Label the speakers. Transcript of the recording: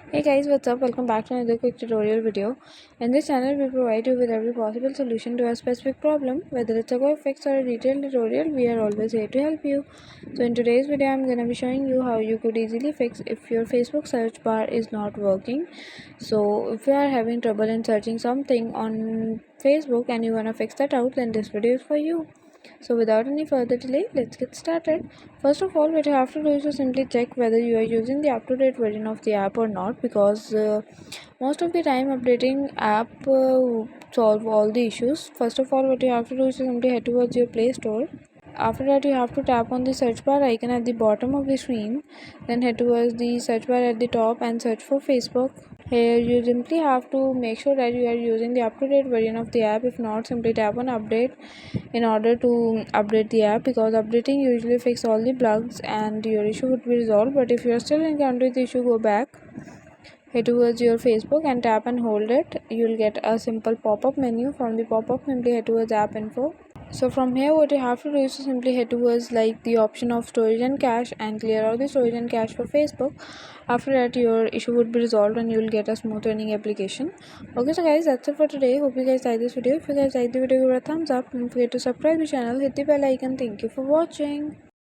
Speaker 1: Hey guys, what's up? Welcome back to another quick tutorial video. In this channel, we provide you with every possible solution to a specific problem. Whether it's a quick fix or a detailed tutorial, we are always here to help you. So in today's video, I'm going to be showing you how you could easily fix if your Facebook search bar is not working. So if you are having trouble in searching something on Facebook and you want to fix that out, then this video is for you. So without any further delay, let's get started. First of all, what you have to do is to simply check whether you are using the up-to-date version of the app or not, because most of the time updating app solve all the issues. First of all, what you have to do is to simply head towards your Play Store. After that, you have to tap on the search bar icon at the bottom of the screen, then head towards the search bar at the top and search for Facebook. Here you simply have to make sure that you are using the up-to-date version of the app. If not, simply tap on update in order to update the app, because updating usually fix all the bugs and your issue would be resolved. But if you are still encountering the issue, go back, head towards your Facebook and tap and hold it. You will get a simple pop-up menu. From the pop-up, simply head towards app info. So from here, what you have to do is to simply head towards like the option of storage and cache and clear out the storage and cache for Facebook. After that, your issue would be resolved and you will get a smooth running application. Okay, so guys, that's it for today. Hope you guys like this video. If you guys like the video, give it a thumbs up. Don't forget to subscribe the channel, hit the bell icon. Thank you for watching.